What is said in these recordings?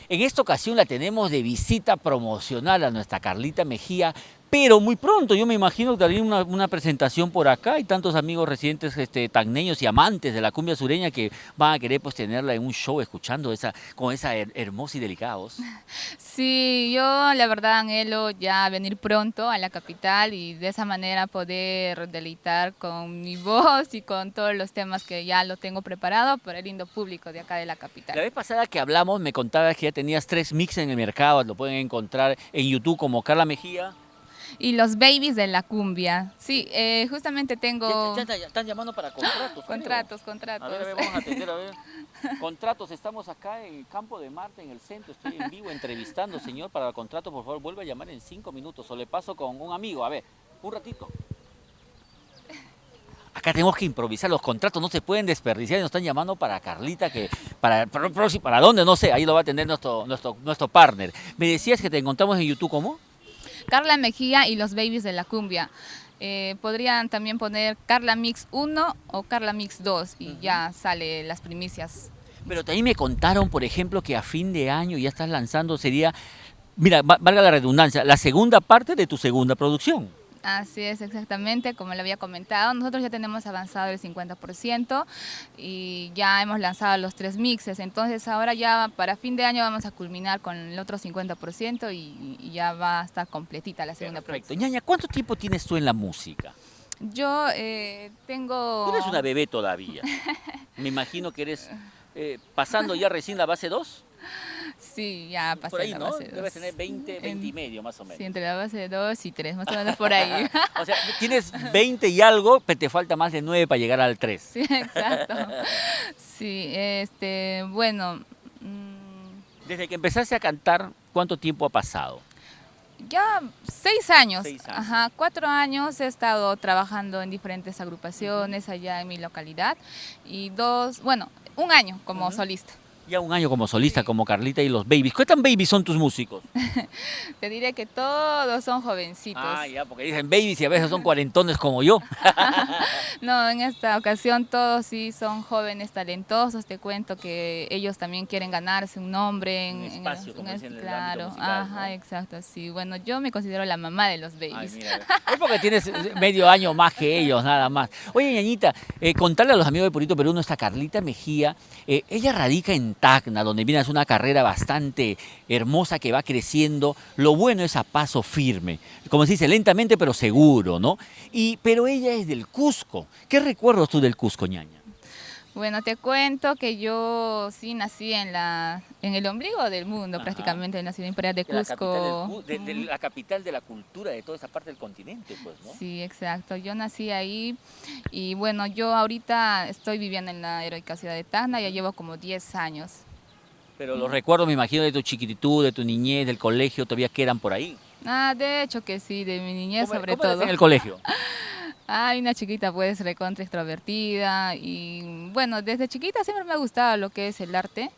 En esta ocasión la tenemos de visita promocional a nuestra Carlita Mejía, pero muy pronto, yo me imagino que daría una presentación por acá. Hay tantos amigos residentes tacneños y amantes de la cumbia sureña que van a querer pues tenerla en un show escuchando con esa hermosa y delicada voz. Sí, yo la verdad anhelo ya venir pronto a la capital y de esa manera poder deleitar con mi voz y con todos los temas que ya lo tengo preparado para el lindo público de acá de la La capital. vez pasada que hablamos me contabas que ya tenías 3 mixes en el mercado, lo pueden encontrar en YouTube como Carla Mejía. Y los babies de la cumbia. Sí, justamente tengo Ya están llamando para contratos, creo. contratos. A ver, vamos a atender, a ver. Contratos, estamos acá en el Campo de Marte, en el centro, estoy en vivo entrevistando, señor, para el contrato, por favor, vuelva a llamar en 5 minutos, o le paso con un amigo, a ver, un ratito. Acá tenemos que improvisar, los contratos no se pueden desperdiciar, nos están llamando para Carlita, que para dónde, no sé, ahí lo va a atender nuestro partner. Me decías que te encontramos en YouTube, ¿cómo? Carla Mejía y los babies de la cumbia. Podrían también poner Carla Mix 1 o Carla Mix 2 y ya sale las primicias. Pero también me contaron, por ejemplo, que a fin de año ya estás lanzando, sería, mira, valga la redundancia, la segunda parte de tu segunda producción. Así es, exactamente, como le había comentado, nosotros ya tenemos avanzado el 50% y ya hemos lanzado los 3 mixes, entonces ahora ya para fin de año vamos a culminar con el otro 50% y ya va a estar completita la segunda Perfecto. producción. Ñaña, ¿cuánto tiempo tienes tú en la música? Yo Tú eres tengo... una bebé todavía. Me imagino que eres pasando ya recién la base 2. Sí, ya Por pasé ahí, la ¿no? base 2. Debes tener 20 y medio más o Sí, menos. entre la base 2 y 3, más o menos por ahí. O sea, tienes 20 y algo, pero te falta más de 9 para llegar al 3. Sí, exacto. Sí, bueno, Desde que empezaste a cantar, ¿cuánto tiempo ha pasado? ya 6 años. 6 años. Ajá, 4 años he estado trabajando en diferentes agrupaciones allá en mi localidad y un año como solista. Ya un año como solista, como Carlita y los Babies. ¿Qué tan babies son tus músicos? Te diré que todos son jovencitos. Ah, ya, porque dicen babies y a veces son cuarentones como yo. No, en esta ocasión todos sí son jóvenes talentosos. Te cuento que ellos también quieren ganarse un nombre Un espacio, como dicen en el claro, ámbito musical, ajá, ¿no? exacto, sí. Bueno, yo me considero la mamá de los Ay, babies. mira, es porque tienes medio año más que ellos, nada más. Oye, Ñañita, contarle a los amigos de Purito Perú, nuestra Carlita Mejía, ella radica en Tacna, donde viene es una carrera bastante hermosa que va creciendo. Lo bueno es a paso firme, como se dice, lentamente pero seguro, ¿no? Pero ella es del Cusco. ¿Qué recuerdas tú del Cusco, Ñaña? Bueno, te cuento que yo sí nací en el ombligo del mundo, Ajá. prácticamente en la ciudad imperial de De la capital Cusco. de la capital de la cultura de toda esa parte del continente, pues, ¿no? Sí, exacto. Yo nací ahí y bueno, yo ahorita estoy viviendo en la heroica ciudad de Tacna, ya llevo como 10 años. Pero los recuerdos, me imagino, de tu chiquititud, de tu niñez, del colegio, todavía quedan por ahí. Ah, de hecho que sí, de mi niñez sobre ¿Cómo eres todo. en el colegio? Ay, una chiquita pues recontra extrovertida y bueno, desde chiquita siempre me ha gustado lo que es el arte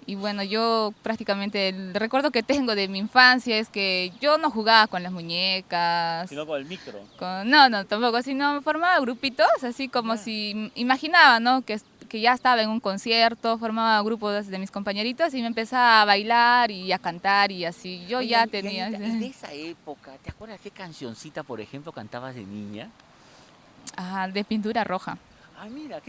y bueno, yo prácticamente el recuerdo que tengo de mi infancia es que yo no jugaba con las muñecas, Sino con el micro. no, tampoco, sino formaba grupitos, así como si imaginaba, ¿no? Que ya estaba en un concierto, formaba grupos de mis compañeritos y me empezaba a bailar y a cantar y así, yo Oye, ya tenía... y de esa época, ¿te acuerdas qué cancioncita, por ejemplo, cantabas de niña? Ajá, de pintura roja. Ah, mira,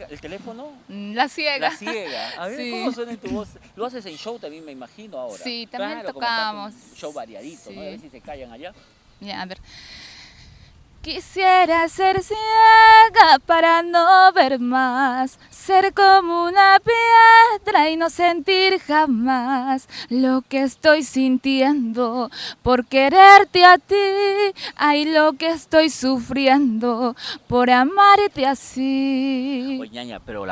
¿el teléfono? La ciega. La ciega. A ver, Sí. ¿cómo suena en tu voz? Lo haces en show también, me imagino, ahora. Sí, también Claro, tocamos. como un show variadito, ¿no? A Sí. ver si se callan allá. Ya, a ver. Quisiera ser ciega para no ver más, ser como una piedra y no sentir jamás lo que estoy sintiendo por quererte a ti, ay lo que estoy sufriendo por amarte así. Oye, Ñaña, pero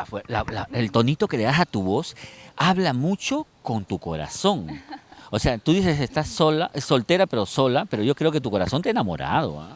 el tonito que le das a tu voz habla mucho con tu corazón. O sea, tú dices estás sola, soltera pero sola, pero yo creo que tu corazón te ha enamorado, ¿ah?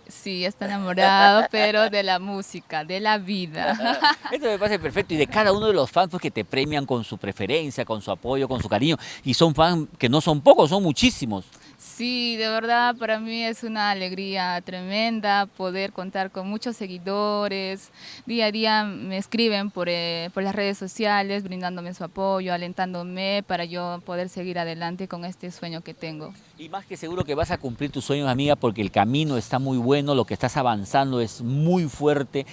Sí, está enamorado, pero de la música, de la vida. Esto me parece perfecto. Y de cada uno de los fans pues, que te premian con su preferencia, con su apoyo, con su cariño. Y son fans que no son pocos, son muchísimos. Sí, de verdad para mí es una alegría tremenda poder contar con muchos seguidores. Día a día me escriben por las redes sociales, brindándome su apoyo, alentándome para yo poder seguir adelante con este sueño que tengo. Y más que seguro que vas a cumplir tus sueños, amiga, porque el camino está muy bueno, lo que estás avanzando es muy fuerte,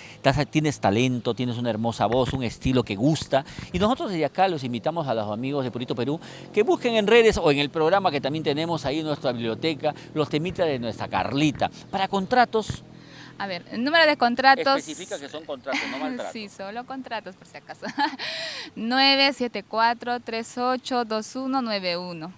tienes talento, tienes una hermosa voz, un estilo que gusta. Y nosotros desde acá los invitamos a los amigos de Purito Perú que busquen en redes o en el programa que también tenemos ahí en nuestra biblioteca, los temitas de nuestra Carlita. Para contratos, A ver, el número de contratos... especifica que son contratos, no maltratos. Sí, solo contratos por si acaso. 974-382191.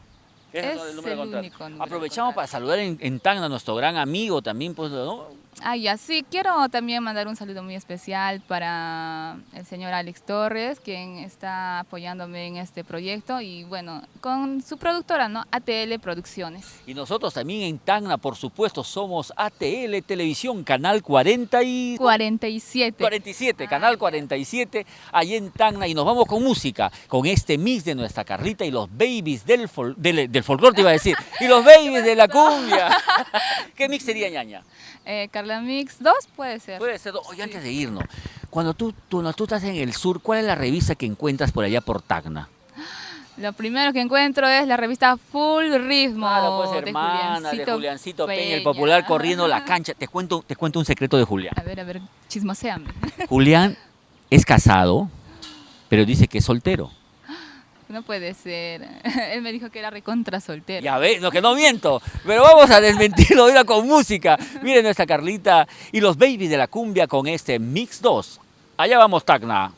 Ese Es el número de el contratos. único número de Aprovechamos para contratos. saludar en Tacna a nuestro gran amigo también, pues, ¿no? Ah, ya, sí, quiero también mandar un saludo muy especial para el señor Alex Torres, quien está apoyándome en este proyecto y bueno, con su productora, ¿no? ATL Producciones. Y nosotros también en Tacna, por supuesto, somos ATL Televisión, Canal 40 y... 47. 47, Canal 47, allí en Tacna. Y nos vamos con música, con este mix de nuestra Carlita y los babies del folclore, te iba a decir, y los babies de la cumbia. ¿Qué mix sería, ñaña? Carla Mix 2 puede ser. Puede ser, oye, Sí. antes de irnos, cuando tú estás en el sur, ¿cuál es la revista que encuentras por allá por Tacna? Lo primero que encuentro es la revista Full Ritmo Claro, pues hermana, de Juliancito Peña, el popular corriendo la cancha. Te cuento un secreto de Julián. A ver, chismoséame. Julián es casado, pero dice que es soltero. No puede ser. Él me dijo que era recontra soltero. Ya ves, no, que no miento, pero vamos a desmentirlo ahora con música. Miren nuestra Carlita y los babies de la cumbia con este Mix 2. Allá vamos, Tacna.